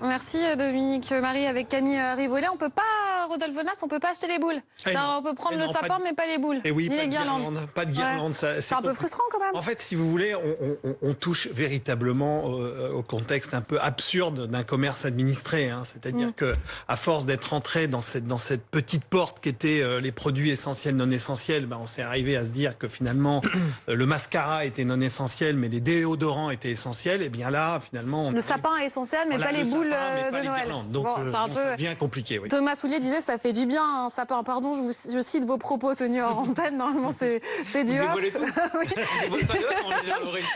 Merci Dominique Marie avec Camille Rivollet. On peut pas, Rodolphe Nas, on peut pas acheter les boules. On peut prendre le sapin, mais pas les boules. Et oui, ni pas les de guirlandes. Pas de guirlande. Ouais. C'est un peu frustrant quand même. En fait, si vous voulez, on touche véritablement au contexte un peu absurde d'un commerce administré. C'est-à-dire que, à force d'être entré dans cette petite porte qui était les produits essentiels, non essentiels, on s'est arrivé à se dire que finalement le mascara était non essentiel, mais les déodorants étaient essentiels. Et bien là, finalement, le sapin est essentiel, mais pas les boules de Noël. Donc, ça devient compliqué. Oui. Thomas Soulier disait ça fait du bien un sapin. Pardon, je cite vos propos tenus hors antenne. Normalement, c'est du off. Oui.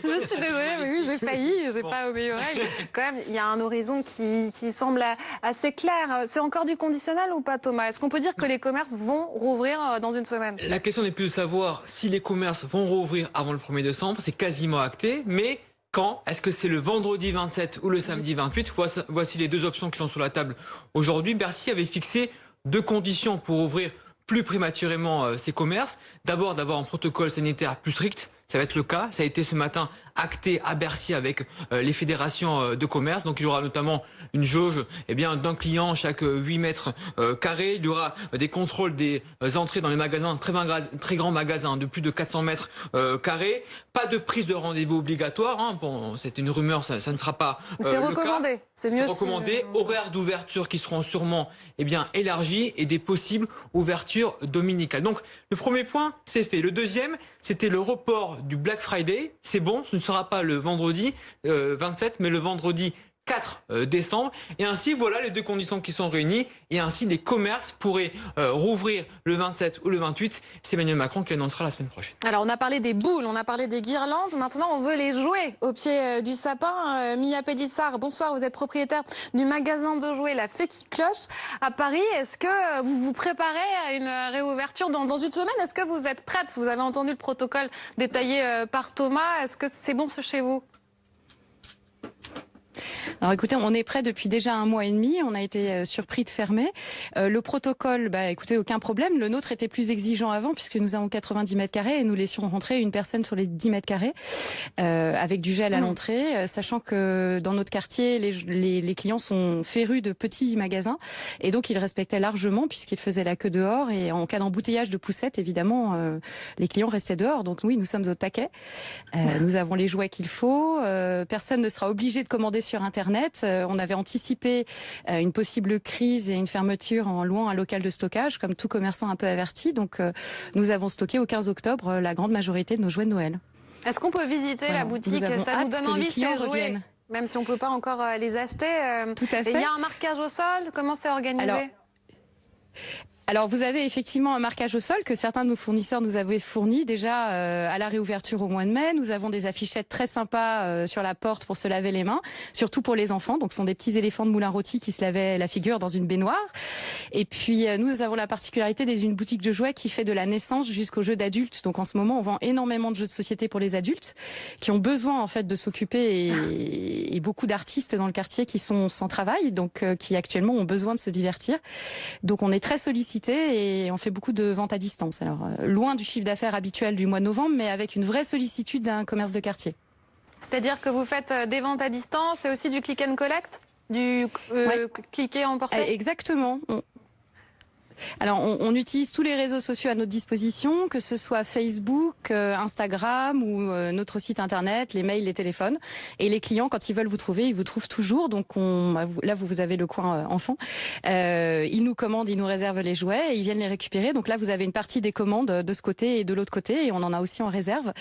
Je suis désolée, mais oui, j'ai failli. J'ai pas obéi aux règles. Quand même, il y a un horizon qui semble assez clair. C'est encore du conditionnel ou pas, Thomas? Est-ce qu'on peut dire que les commerces vont rouvrir dans une semaine? La question n'est plus de savoir si les commerces vont rouvrir avant le 1er décembre. C'est quasiment acté, mais quand? Est-ce que c'est le vendredi 27 ou le samedi 28? Voici les deux options qui sont sur la table aujourd'hui. Bercy avait fixé deux conditions pour ouvrir plus prématurément ces commerces. D'abord, d'avoir un protocole sanitaire plus strict. Ça va être le cas. Ça a été ce matin acté à Bercy avec les fédérations de commerce. Donc il y aura notamment une jauge d'un client chaque 8 mètres carrés. Il y aura des contrôles des entrées dans les magasins, très grands magasins de plus de 400 mètres carrés. Pas de prise de rendez-vous obligatoire. Bon, c'est une rumeur, ça ne sera pas c'est recommandé. C'est mieux. C'est recommandé. Horaires d'ouverture qui seront sûrement élargis et des possibles ouvertures dominicales. Donc le premier point, c'est fait. Le deuxième, c'était le report du Black Friday. C'est bon, ce ne sera pas le vendredi 27, mais le vendredi 4 décembre. Et ainsi, voilà les deux conditions qui sont réunies. Et ainsi, les commerces pourraient rouvrir le 27 ou le 28. C'est Emmanuel Macron qui l'annoncera la semaine prochaine. Alors, on a parlé des boules, on a parlé des guirlandes. Maintenant, on veut les jouets au pied du sapin. Mia Pélissard, bonsoir. Vous êtes propriétaire du magasin de jouets La Fée qui cloche à Paris. Est-ce que vous vous préparez à une réouverture dans une semaine? Est-ce que vous êtes prête? Vous avez entendu le protocole détaillé par Thomas. Est-ce que c'est bon chez vous? Alors écoutez, on est prêt depuis déjà 1 mois et demi. On a été surpris de fermer. Le protocole, écoutez, aucun problème. Le nôtre était plus exigeant avant puisque nous avons 90 mètres carrés et nous laissions rentrer une personne sur les 10 mètres carrés avec du gel à l'entrée, sachant que dans notre quartier, les clients sont férus de petits magasins et donc ils respectaient largement puisqu'ils faisaient la queue dehors et en cas d'embouteillage de poussettes, évidemment, les clients restaient dehors. Donc oui, nous sommes au taquet. Nous avons les jouets qu'il faut. Personne ne sera obligé de commander sur Internet. On avait anticipé une possible crise et une fermeture en louant un local de stockage, comme tout commerçant un peu averti. Donc, nous avons stocké au 15 octobre la grande majorité de nos jouets de Noël. Est-ce qu'on peut visiter la boutique? Ça nous donne envie ces jouets, même si on ne peut pas encore les acheter. Tout à fait. Il y a un marquage au sol? Comment c'est organisé? Alors, vous avez effectivement un marquage au sol que certains de nos fournisseurs nous avaient fourni déjà à la réouverture au mois de mai. Nous avons des affichettes très sympas sur la porte pour se laver les mains, surtout pour les enfants. Donc, ce sont des petits éléphants de moulin rôti qui se lavaient la figure dans une baignoire. Et puis, nous avons la particularité d'être une boutique de jouets qui fait de la naissance jusqu'aux jeux d'adultes. Donc, en ce moment, on vend énormément de jeux de société pour les adultes qui ont besoin en fait de s'occuper et beaucoup d'artistes dans le quartier qui sont sans travail, donc qui actuellement ont besoin de se divertir. Donc, on est très sollicités et on fait beaucoup de ventes à distance. Alors, loin du chiffre d'affaires habituel du mois de novembre, mais avec une vraie sollicitude d'un commerce de quartier. C'est-à-dire que vous faites des ventes à distance et aussi du click and collect, du cliquer emporter? Exactement. Alors, on utilise tous les réseaux sociaux à notre disposition, que ce soit Facebook, Instagram ou notre site internet, les mails, les téléphones. Et les clients, quand ils veulent vous trouver, ils vous trouvent toujours. Donc, là, vous avez le coin enfant. Ils nous commandent, ils nous réservent les jouets et ils viennent les récupérer. Donc là, vous avez une partie des commandes de ce côté et de l'autre côté. Et on en a aussi en réserve.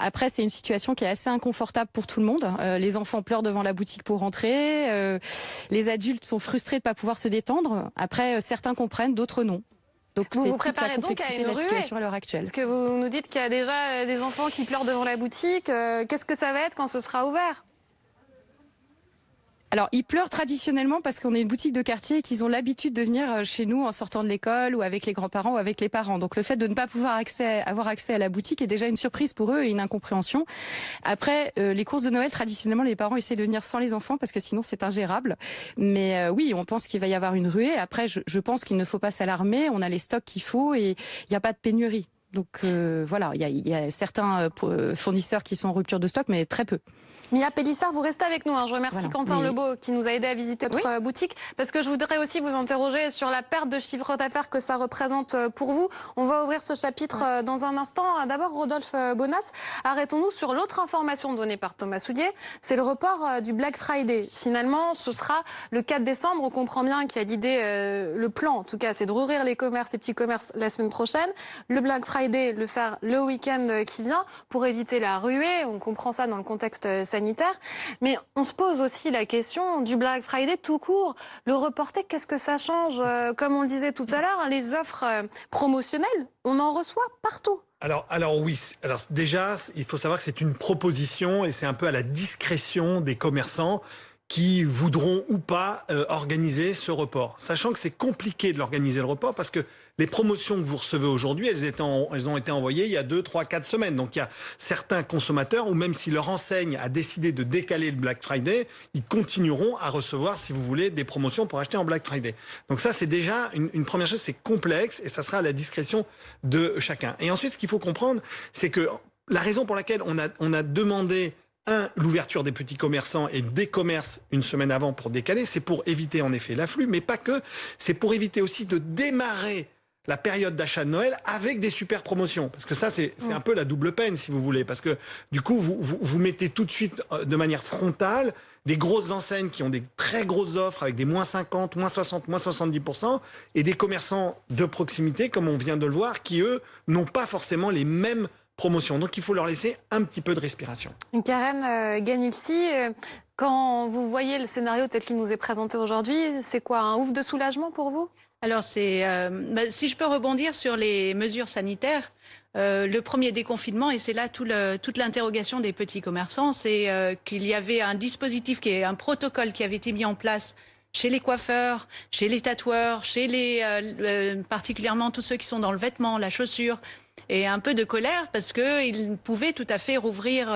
Après, c'est une situation qui est assez inconfortable pour tout le monde. Les enfants pleurent devant la boutique pour rentrer. Les adultes sont frustrés de ne pas pouvoir se détendre. Après, certains comprennent, d'autres non. Donc vous vous toute la préparez donc à complexité une de la ruée situation à l'heure actuelle. Parce que vous nous dites qu'il y a déjà des enfants qui pleurent devant la boutique. Qu'est-ce que ça va être quand ce sera ouvert? Alors, ils pleurent traditionnellement parce qu'on est une boutique de quartier et qu'ils ont l'habitude de venir chez nous en sortant de l'école ou avec les grands-parents ou avec les parents. Donc, le fait de ne pas pouvoir avoir accès à la boutique est déjà une surprise pour eux et une incompréhension. Après, les courses de Noël, traditionnellement, les parents essaient de venir sans les enfants parce que sinon, c'est ingérable. Mais oui, on pense qu'il va y avoir une ruée. Après, je pense qu'il ne faut pas s'alarmer. On a les stocks qu'il faut et il n'y a pas de pénurie. Donc voilà, il y a certains fournisseurs qui sont en rupture de stock, mais très peu. Mia Pélissard, vous restez avec nous. Je remercie Quentin Lebeau qui nous a aidé à visiter notre boutique, parce que je voudrais aussi vous interroger sur la perte de chiffre d'affaires que ça représente pour vous. On va ouvrir ce chapitre dans un instant. D'abord, Rodolphe Bonas, arrêtons-nous sur l'autre information donnée par Thomas Soulier. C'est le report du Black Friday. Finalement, ce sera le 4 décembre. On comprend bien qu'il y a l'idée, le plan en tout cas, c'est de rouvrir les commerces, les petits commerces la semaine prochaine. Le Black Friday, le faire le week-end qui vient pour éviter la ruée. On comprend ça dans le contexte sanitaire. Mais on se pose aussi la question du Black Friday tout court. Le reporter, qu'est-ce que ça change? Comme on le disait tout à l'heure, les offres promotionnelles, on en reçoit partout. Alors oui. Alors déjà, il faut savoir que c'est une proposition et c'est un peu à la discrétion des commerçants qui voudront ou pas organiser ce report. Sachant que c'est compliqué de l'organiser le report parce que les promotions que vous recevez aujourd'hui, elles ont été envoyées il y a 2, 3, 4 semaines. Donc il y a certains consommateurs où même si leur enseigne a décidé de décaler le Black Friday, ils continueront à recevoir, si vous voulez, des promotions pour acheter en Black Friday. Donc ça, c'est déjà une première chose, c'est complexe et ça sera à la discrétion de chacun. Et ensuite, ce qu'il faut comprendre, c'est que la raison pour laquelle on a demandé l'ouverture des petits commerçants et des commerces une semaine avant pour décaler, c'est pour éviter en effet l'afflux, mais pas que, c'est pour éviter aussi de démarrer la période d'achat de Noël avec des super promotions. Parce que ça, c'est un peu la double peine, si vous voulez. Parce que du coup, vous mettez tout de suite de manière frontale des grosses enseignes qui ont des très grosses offres avec des moins 50, moins 60, moins 70%, et des commerçants de proximité, comme on vient de le voir, qui, eux, n'ont pas forcément les mêmes promotion. Donc il faut leur laisser un petit peu de respiration. Karen Ganilsi, quand vous voyez le scénario tel qu'il nous est présenté aujourd'hui, c'est quoi, un ouf de soulagement pour vous? Alors si je peux rebondir sur les mesures sanitaires, le premier déconfinement, et c'est là toute l'interrogation des petits commerçants, c'est qu'il y avait un dispositif, un protocole qui avait été mis en place chez les coiffeurs, chez les tatoueurs, chez particulièrement tous ceux qui sont dans le vêtement, la chaussure, et un peu de colère parce qu'ils pouvaient tout à fait rouvrir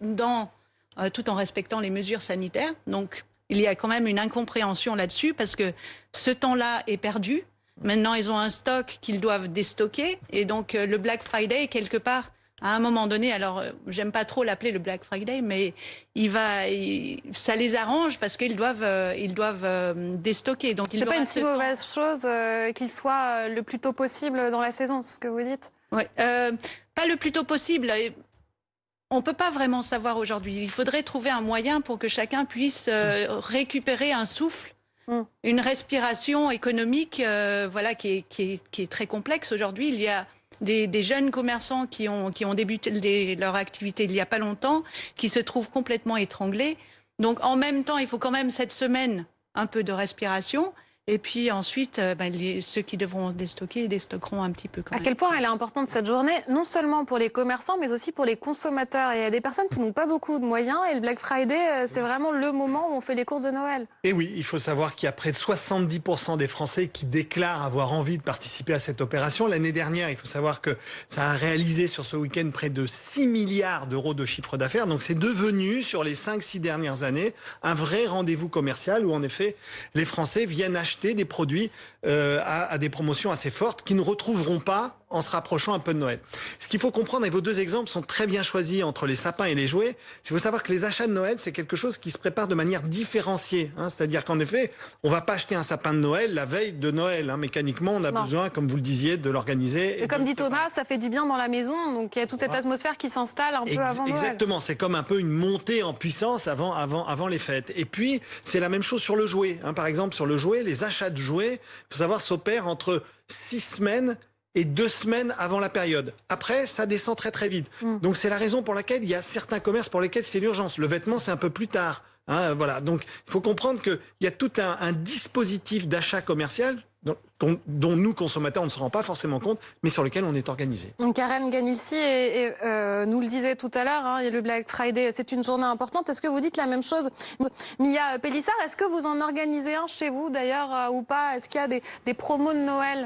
tout en respectant les mesures sanitaires. Donc il y a quand même une incompréhension là-dessus parce que ce temps-là est perdu. Maintenant, ils ont un stock qu'ils doivent déstocker. Et donc le Black Friday, quelque part, à un moment donné, alors j'aime pas trop l'appeler le Black Friday, mais ça les arrange parce qu'ils doivent déstocker. Donc c'est pas une si mauvaise chose qu'il soit le plus tôt possible dans la saison, c'est ce que vous dites? Ouais, pas le plus tôt possible. On peut pas vraiment savoir aujourd'hui. Il faudrait trouver un moyen pour que chacun puisse récupérer un souffle, une respiration économique, qui est très complexe aujourd'hui. Il y a des jeunes commerçants qui ont débuté leur activité il y a pas longtemps, qui se trouvent complètement étranglés. Donc en même temps, il faut quand même cette semaine un peu de respiration. Et puis ensuite, ceux qui devront déstockeront un petit peu quand même. À quel point elle est importante cette journée, non seulement pour les commerçants, mais aussi pour les consommateurs. Il y a des personnes qui n'ont pas beaucoup de moyens et le Black Friday, c'est vraiment le moment où on fait les courses de Noël. Et oui, il faut savoir qu'il y a près de 70% des Français qui déclarent avoir envie de participer à cette opération. L'année dernière, il faut savoir que ça a réalisé sur ce week-end près de 6 milliards d'euros de chiffre d'affaires. Donc c'est devenu, sur les 5-6 dernières années, un vrai rendez-vous commercial où en effet, les Français viennent acheter des produits à des promotions assez fortes qu'ils ne retrouveront pas en se rapprochant un peu de Noël. Ce qu'il faut comprendre, et vos deux exemples sont très bien choisis entre les sapins et les jouets, c'est qu'il faut savoir que les achats de Noël, c'est quelque chose qui se prépare de manière différenciée. C'est-à-dire qu'en effet, on va pas acheter un sapin de Noël la veille de Noël. Mécaniquement, on a besoin, comme vous le disiez, de l'organiser. Et comme dit Thomas, ça fait du bien dans la maison, donc il y a toute cette atmosphère qui s'installe un peu avant Noël. Exactement, c'est comme un peu une montée en puissance avant les fêtes. Et puis, c'est la même chose sur le jouet. Par exemple, sur le jouet, les achats de jouets, il faut savoir, s'opèrent entre 6 semaines et 2 semaines avant la période. Après, ça descend très très vite. Donc c'est la raison pour laquelle il y a certains commerces pour lesquels c'est l'urgence. Le vêtement, c'est un peu plus tard. Voilà. Donc il faut comprendre qu'il y a tout un dispositif d'achat commercial dont nous, consommateurs, on ne se rend pas forcément compte, mais sur lequel on est organisé. Karen Ganilsi nous le disait tout à l'heure, le Black Friday, c'est une journée importante. Est-ce que vous dites la même chose, Mia Pélissard? Est-ce que vous en organisez un chez vous d'ailleurs ou pas? Est-ce qu'il y a des promos de Noël?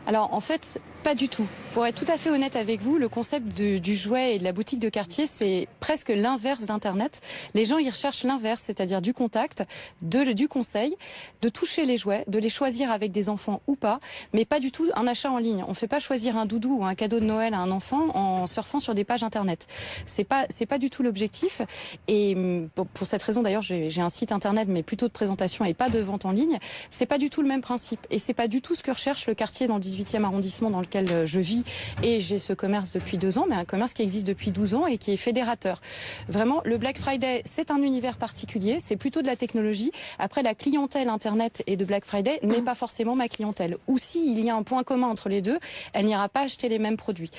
Alors en fait, Pas du tout. Pour être tout à fait honnête avec vous, le concept du jouet et de la boutique de quartier, c'est presque l'inverse d'Internet. Les gens, ils recherchent l'inverse, c'est-à-dire du contact, du conseil, de toucher les jouets, de les choisir avec des enfants ou pas, mais pas du tout un achat en ligne. On ne fait pas choisir un doudou ou un cadeau de Noël à un enfant en surfant sur des pages Internet. C'est pas du tout l'objectif. Et pour cette raison, d'ailleurs, j'ai un site Internet, mais plutôt de présentation et pas de vente en ligne. C'est pas du tout le même principe. Et c'est pas du tout ce que recherche le quartier dans le 18e arrondissement dans lequel je vis, et j'ai ce commerce depuis 2 ans, mais un commerce qui existe depuis 12 ans et qui est fédérateur. Vraiment, le Black Friday, c'est un univers particulier, c'est plutôt de la technologie. Après, la clientèle Internet et de Black Friday n'est pas forcément ma clientèle. Ou s'il y a un point commun entre les deux, elle n'ira pas acheter les mêmes produits.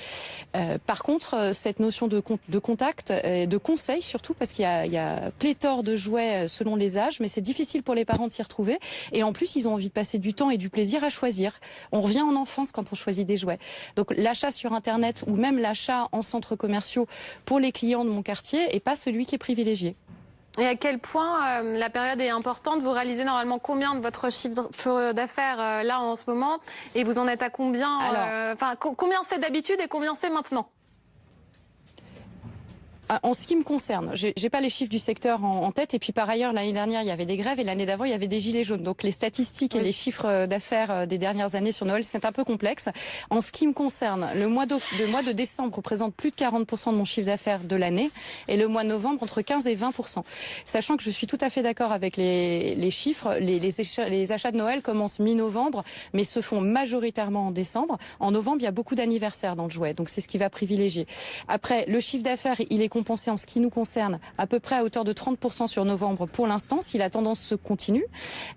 Par contre, cette notion de contact, de conseil surtout, parce qu'il y a pléthore de jouets selon les âges, mais c'est difficile pour les parents de s'y retrouver. Et en plus, ils ont envie de passer du temps et du plaisir à choisir. On revient en enfance quand on choisit des jouets. Donc l'achat sur Internet ou même l'achat en centres commerciaux pour les clients de mon quartier n'est pas celui qui est privilégié. Et à quel point la période est importante? Vous réalisez normalement combien de votre chiffre d'affaires là en ce moment? Et vous en êtes à combien? Combien c'est d'habitude et combien c'est maintenant? En ce qui me concerne, j'ai pas les chiffres du secteur en tête. Et puis par ailleurs, l'année dernière, il y avait des grèves et l'année d'avant, il y avait des gilets jaunes. Donc les statistiques et les chiffres d'affaires des dernières années sur Noël, c'est un peu complexe. En ce qui me concerne, le mois de décembre représente plus de 40% de mon chiffre d'affaires de l'année et le mois de novembre entre 15 et 20%. Sachant que je suis tout à fait d'accord avec les chiffres, les achats de Noël commencent mi-novembre, mais se font majoritairement en décembre. En novembre, il y a beaucoup d'anniversaires dans le jouet, donc c'est ce qui va privilégier. Après, le chiffre d'affaires, il est compensé en ce qui nous concerne à peu près à hauteur de 30% sur novembre pour l'instant, si la tendance se continue.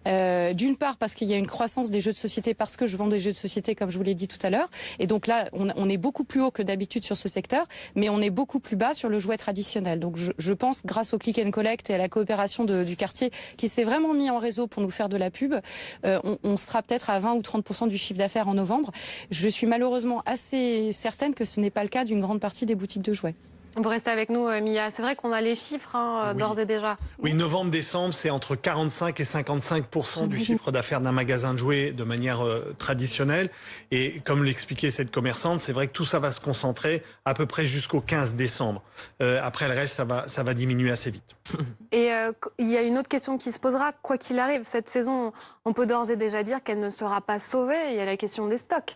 D'une part parce qu'il y a une croissance des jeux de société, parce que je vends des jeux de société comme je vous l'ai dit tout à l'heure. Et donc là, on est beaucoup plus haut que d'habitude sur ce secteur, mais on est beaucoup plus bas sur le jouet traditionnel. Donc je pense, grâce au click and collect et à la coopération du quartier qui s'est vraiment mis en réseau pour nous faire de la pub, on sera peut-être à 20 ou 30% du chiffre d'affaires en novembre. Je suis malheureusement assez certaine que ce n'est pas le cas d'une grande partie des boutiques de jouets. Vous restez avec nous, Mia. C'est vrai qu'on a les chiffres d'ores et déjà. Oui, novembre-décembre, c'est entre 45 et 55% du chiffre d'affaires d'un magasin de jouets de manière traditionnelle. Et comme l'expliquait cette commerçante, c'est vrai que tout ça va se concentrer à peu près jusqu'au 15 décembre. Après, le reste, ça va diminuer assez vite. Et il y a une autre question qui se posera. Quoi qu'il arrive, cette saison, on peut d'ores et déjà dire qu'elle ne sera pas sauvée. Il y a la question des stocks.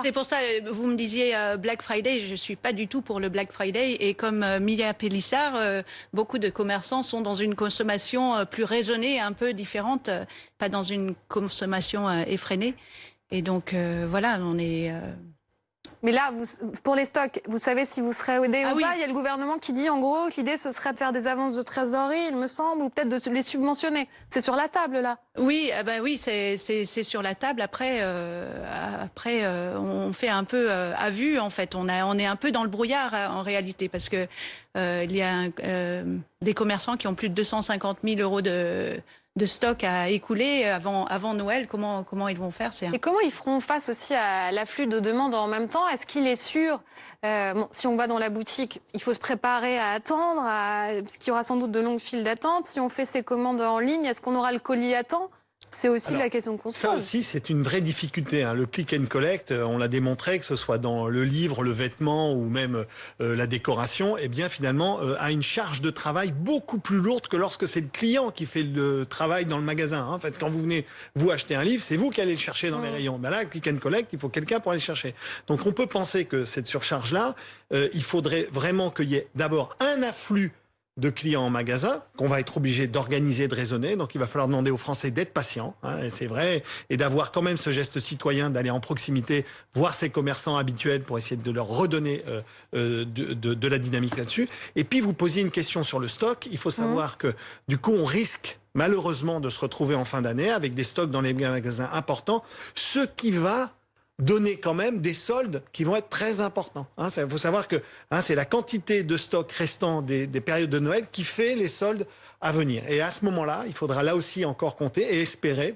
C'est pour ça, vous me disiez Black Friday, je suis pas du tout pour le Black Friday. Et comme Mia Pélissard, beaucoup de commerçants sont dans une consommation plus raisonnée, un peu différente, pas dans une consommation effrénée. Et donc voilà, on est... Mais là, pour les stocks, vous savez si vous serez aidé ou pas? Il y a le gouvernement qui dit en gros que l'idée ce serait de faire des avances de trésorerie, il me semble, ou peut-être de les subventionner. C'est sur la table là. Oui, oui, c'est sur la table. Après, on fait un peu à vue en fait. On est un peu dans le brouillard en réalité parce que il y a des commerçants qui ont plus de 250 000 euros de stock à écouler avant Noël. Comment ils vont faire? Et comment ils feront face aussi à l'afflux de demandes en même temps? Est-ce qu'il est sûr, si on va dans la boutique, il faut se préparer à attendre, parce qu'il y aura sans doute de longues files d'attente. Si on fait ses commandes en ligne, est-ce qu'on aura le colis à temps? C'est aussi la question qu'on se pose. Ça aussi, c'est une vraie difficulté. Le click and collect, on l'a démontré, que ce soit dans le livre, le vêtement ou même la décoration, eh bien finalement a une charge de travail beaucoup plus lourde que lorsque c'est le client qui fait le travail dans le magasin. En fait, quand vous venez vous acheter un livre, c'est vous qui allez le chercher dans les rayons. Ben là, click and collect, il faut quelqu'un pour aller le chercher. Donc on peut penser que cette surcharge-là, il faudrait vraiment qu'il y ait d'abord un afflux de clients en magasin, qu'on va être obligé d'organiser, de raisonner. Donc il va falloir demander aux Français d'être patients, et c'est vrai, et d'avoir quand même ce geste citoyen, d'aller en proximité, voir ces commerçants habituels pour essayer de leur redonner de la dynamique là-dessus. Et puis vous posiez une question sur le stock. Il faut savoir que du coup on risque malheureusement de se retrouver en fin d'année avec des stocks dans les magasins importants, ce qui va donner quand même des soldes qui vont être très importants. Il faut savoir que c'est la quantité de stock restant des périodes de Noël qui fait les soldes à venir. Et à ce moment-là, il faudra là aussi encore compter et espérer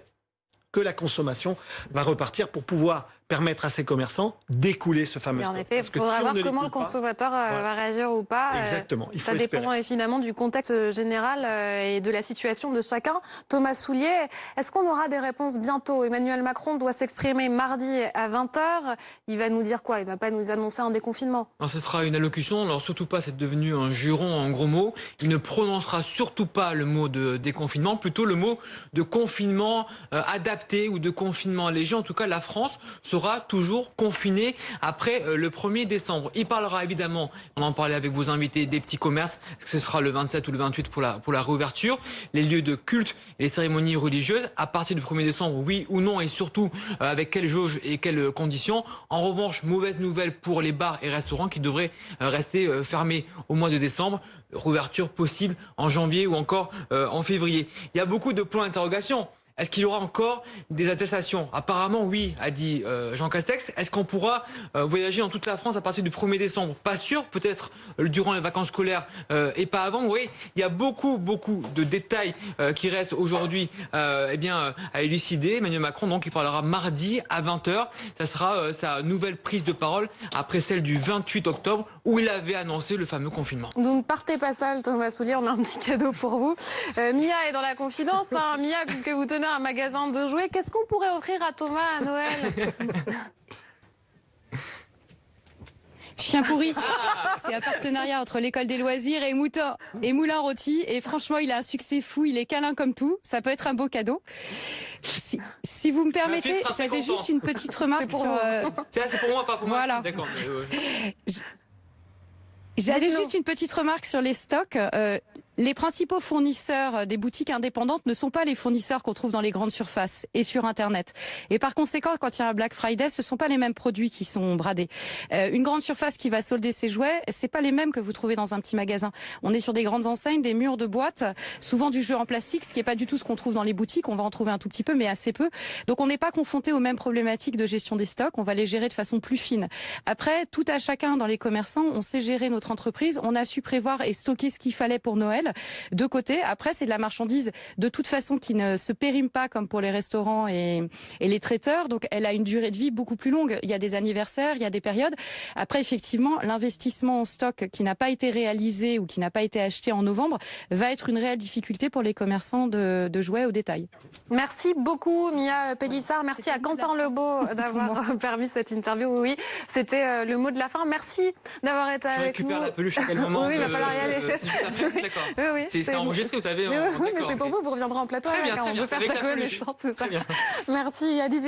que la consommation va repartir pour pouvoir permettre à ces commerçants d'écouler ce fameux Et en stock. effet, il faudra voir comment le consommateur va réagir ou pas. Exactement, il faut ça dépend espérer. finalement du contexte général et de la situation de chacun. Thomas Soulier, est-ce qu'on aura des réponses bientôt? Emmanuel Macron doit s'exprimer mardi à 20h. Il va nous dire quoi? Il ne va pas nous annoncer un déconfinement? Alors, ce sera une allocution. Alors, surtout pas, c'est devenu un juron en gros mots. Il ne prononcera surtout pas le mot de déconfinement, plutôt le mot de confinement adapté ou de confinement léger. En tout cas, la France sera toujours confinée après le 1er décembre. Il parlera évidemment, on en parlait avec vos invités, des petits commerces. Est-ce que ce sera le 27 ou le 28 pour la réouverture? Les lieux de culte et les cérémonies religieuses, à partir du 1er décembre, oui ou non, et surtout avec quelles jauges et quelles conditions. En revanche, mauvaise nouvelle pour les bars et restaurants qui devraient rester fermés au mois de décembre. Réouverture possible en janvier ou encore en février. Il y a beaucoup de points d'interrogation. Est-ce qu'il y aura encore des attestations? Apparemment, oui, a dit Jean Castex. Est-ce qu'on pourra voyager dans toute la France à partir du 1er décembre? Pas sûr, peut-être durant les vacances scolaires et pas avant. Vous voyez, il y a beaucoup de détails qui restent aujourd'hui à élucider. Emmanuel Macron, donc, il parlera mardi à 20h. Ça sera sa nouvelle prise de parole après celle du 28 octobre où il avait annoncé le fameux confinement. Vous ne partez pas seul, Thomas Soulier, on a un petit cadeau pour vous. Mia est dans la confidence. Mia, puisque vous tenez un magasin de jouets, qu'est-ce qu'on pourrait offrir à Thomas à Noël? Chien pourri. C'est un partenariat entre l'école des loisirs et Moulin Rôti. Et franchement, il a un succès fou. Il est câlin comme tout. Ça peut être un beau cadeau. Si vous me permettez, j'avais juste une petite remarque sur... C'est pour moi, pas pour moi. Voilà. D'accord. J'avais juste une petite remarque sur les stocks. Les principaux fournisseurs des boutiques indépendantes ne sont pas les fournisseurs qu'on trouve dans les grandes surfaces et sur Internet. Et par conséquent, quand il y a un Black Friday, ce sont pas les mêmes produits qui sont bradés. Une grande surface qui va solder ses jouets, c'est pas les mêmes que vous trouvez dans un petit magasin. On est sur des grandes enseignes, des murs de boîtes, souvent du jeu en plastique, ce qui est pas du tout ce qu'on trouve dans les boutiques. On va en trouver un tout petit peu, mais assez peu. Donc on n'est pas confronté aux mêmes problématiques de gestion des stocks. On va les gérer de façon plus fine. Après, tout à chacun dans les commerçants, on sait gérer notre entreprise. On a su prévoir et stocker ce qu'il fallait pour Noël. De côté, après c'est de la marchandise de toute façon qui ne se périme pas comme pour les restaurants et les traiteurs, donc elle a une durée de vie beaucoup plus longue. Il y a des anniversaires, il y a des périodes. Après effectivement, l'investissement en stock qui n'a pas été réalisé ou qui n'a pas été acheté en novembre va être une réelle difficulté pour les commerçants de jouets au détail. Merci beaucoup Mia Pélissard, merci à Quentin Lebeau d'avoir permis cette interview. Oui, c'était le mot de la fin. Merci d'avoir été avec nous. Je récupère la peluche à quel moment? Oui, il va falloir y aller. D'accord. Oui, c'est enregistré, vous savez. Oui, mais c'est pour vous reviendrez en plateau. Très bien, on peut faire avec sa la peluche. connaissance, c'est ça. Très bien. Merci, à 18h.